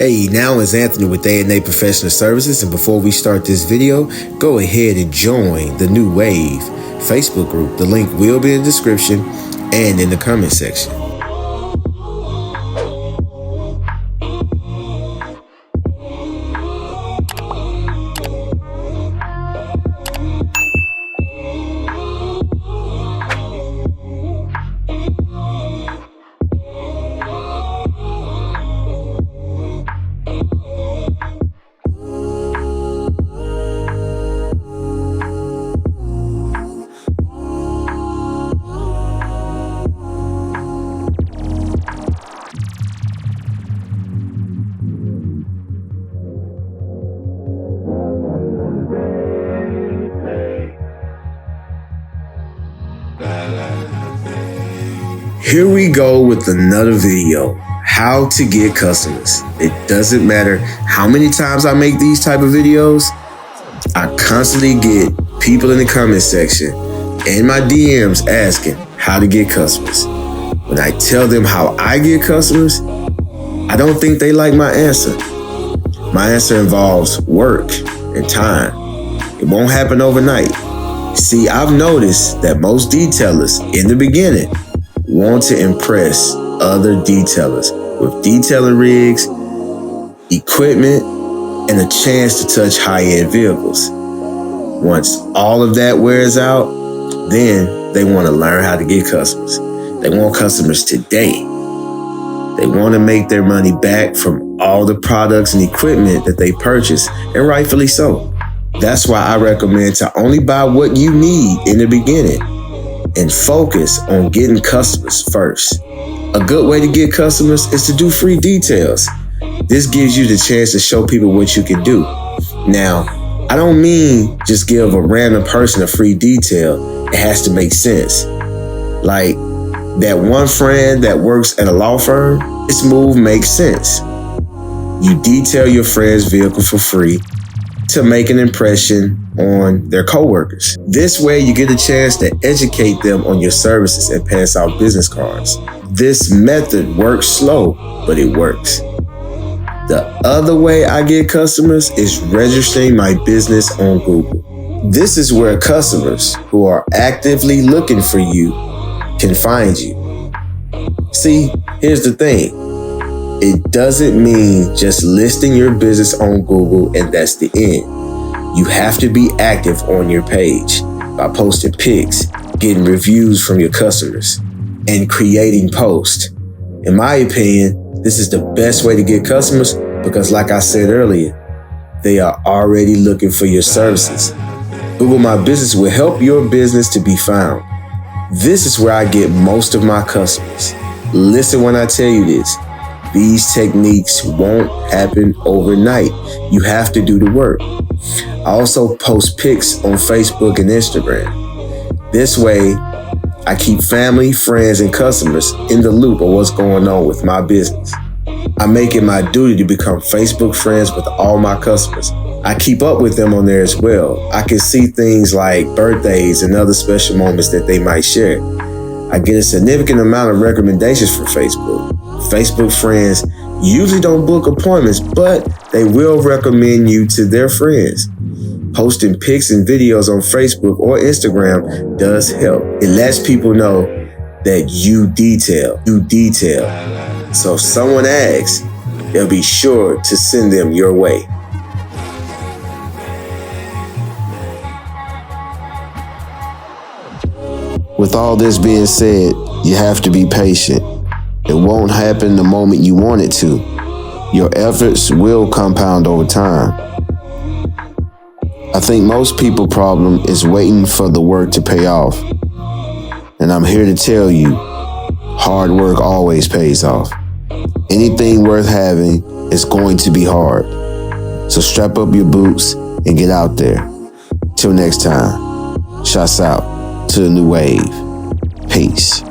Hey, now it's Anthony with A&A Professional Services, and before we start this video, go ahead and join the New Wave Facebook group. The link will be in the description and in the comment section. Here we go with another video, how to get customers. It doesn't matter how many times I make these type of videos, I constantly get people in the comment section and my DMs asking how to get customers. When I tell them how I get customers, I don't think they like my answer. My answer involves work and time. It won't happen overnight. See, I've noticed that most detailers in the beginning want to impress other detailers with detailing rigs, equipment, and a chance to touch high-end vehicles. Once all of that wears out, then they want to learn how to get customers. They want customers today. They want to make their money back from all the products and equipment that they purchase, and rightfully so. That's why I recommend to only buy what you need in the beginning and focus on getting customers first. A good way to get customers is to do free details. This gives you the chance to show people what you can do. Now, I don't mean just give a random person a free detail. It has to make sense. Like that one friend that works at a law firm, this move makes sense. You detail your friend's vehicle for free to make an impression on their coworkers. This way you get a chance to educate them on your services and pass out business cards. This method works slow, but it works. The other way I get customers is registering my business on Google. This is where customers who are actively looking for you can find you. See, here's the thing. It doesn't mean just listing your business on Google and that's the end. You have to be active on your page by posting pics, getting reviews from your customers, and creating posts. In my opinion, this is the best way to get customers because, like I said earlier, they are already looking for your services. Google My Business will help your business to be found. This is where I get most of my customers. Listen when I tell you this. These techniques won't happen overnight. You have to do the work. I also post pics on Facebook and Instagram. This way, I keep family, friends, and customers in the loop of what's going on with my business. I make it my duty to become Facebook friends with all my customers. I keep up with them on there as well. I can see things like birthdays and other special moments that they might share. I get a significant amount of recommendations from Facebook. Facebook friends usually don't book appointments, but they will recommend you to their friends. Posting pics and videos on Facebook or Instagram does help. It lets people know that you detail. So if someone asks, they'll be sure to send them your way. With all this being said, you have to be patient. It won't happen the moment you want it to. Your efforts will compound over time. I think most people's problem is waiting for the work to pay off. And I'm here to tell you, hard work always pays off. Anything worth having is going to be hard. So strap up your boots and get out there. Till next time, shouts out to the New Wave. Peace.